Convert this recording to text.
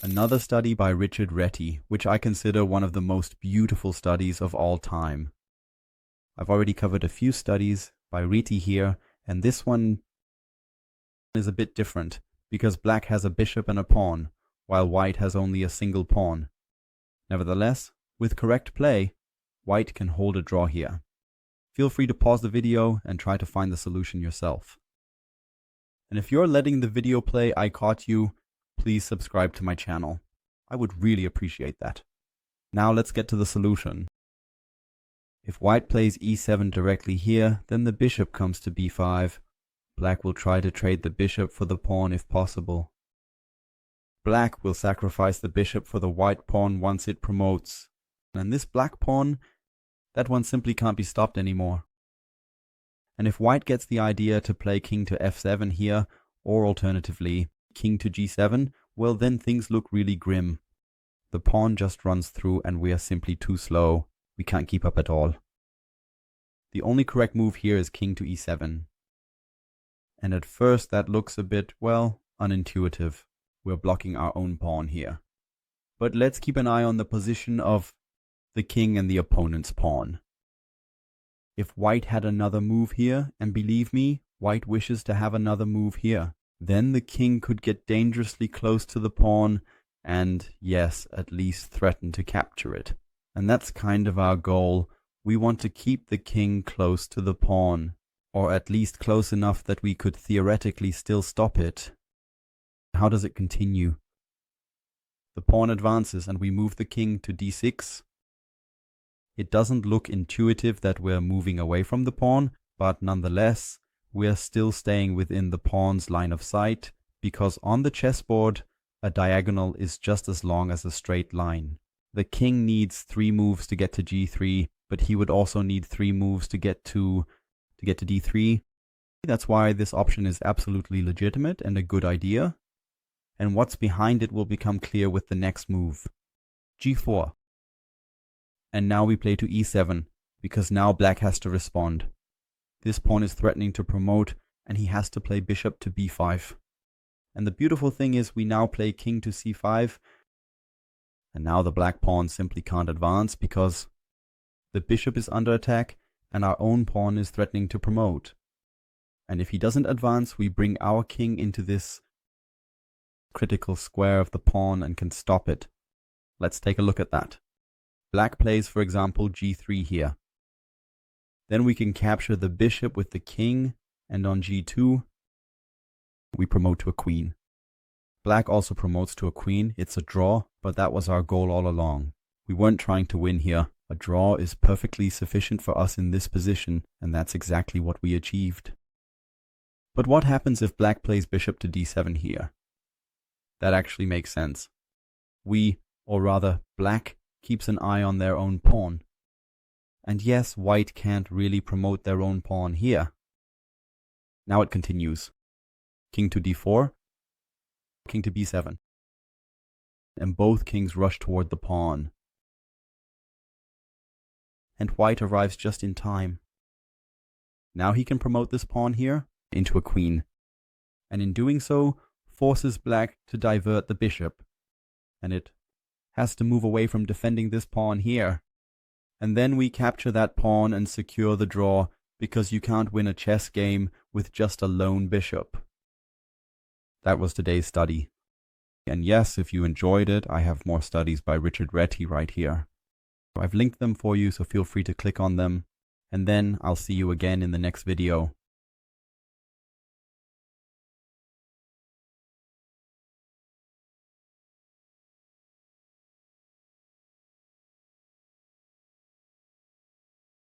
Another study by Richard Reti, which I consider one of the most beautiful studies of all time. I've already covered a few studies by Reti here, and this one is a bit different, because black has a bishop and a pawn, while white has only a single pawn. Nevertheless, with correct play, white can hold a draw here. Feel free to pause the video and try to find the solution yourself. And if you're letting the video play I caught you, please subscribe to my channel. I would really appreciate that. Now let's get to the solution. If white plays e7 directly here, then the bishop comes to b5. Black will try to trade the bishop for the pawn if possible. Black will sacrifice the bishop for the white pawn once it promotes. And this black pawn, that one simply can't be stopped anymore. And if white gets the idea to play king to f7 here, or alternatively, king to g7, well then things look really grim. The pawn just runs through and we are simply too slow. We can't keep up at all. The only correct move here is king to e7. And at first that looks a bit, well, unintuitive. We're blocking our own pawn here. But let's keep an eye on the position of the king and the opponent's pawn. If white had another move here, and believe me, white wishes to have another move here, then the king could get dangerously close to the pawn and, yes, at least threaten to capture it. And that's kind of our goal. We want to keep the king close to the pawn, or at least close enough that we could theoretically still stop it. How does it continue? The pawn advances and we move the king to d6. It doesn't look intuitive that we're moving away from the pawn, but nonetheless, we're still staying within the pawn's line of sight, because on the chessboard, a diagonal is just as long as a straight line. The king needs 3 moves to get to g3, but he would also need 3 moves to get to d3. That's why this option is absolutely legitimate and a good idea. And what's behind it will become clear with the next move. g4. And now we play to e7, because now black has to respond. This pawn is threatening to promote, and he has to play bishop to b5. And the beautiful thing is we now play king to c5, and now the black pawn simply can't advance because the bishop is under attack and our own pawn is threatening to promote. And if he doesn't advance, we bring our king into this critical square of the pawn and can stop it. Let's take a look at that. Black plays, for example, g3 here. Then we can capture the bishop with the king, and on g2, we promote to a queen. Black also promotes to a queen. It's a draw, but that was our goal all along. We weren't trying to win here. A draw is perfectly sufficient for us in this position, and that's exactly what we achieved. But what happens if black plays bishop to d7 here? That actually makes sense. Or rather, black keeps an eye on their own pawn. And yes, white can't really promote their own pawn here. Now it continues. King to d4, king to b7. And both kings rush toward the pawn. And white arrives just in time. Now he can promote this pawn here into a queen. And in doing so, forces black to divert the bishop. And it has to move away from defending this pawn here. And then we capture that pawn and secure the draw, because you can't win a chess game with just a lone bishop. That was today's study. And yes, if you enjoyed it, I have more studies by Richard Reti right here. I've linked them for you, so feel free to click on them. And then I'll see you again in the next video.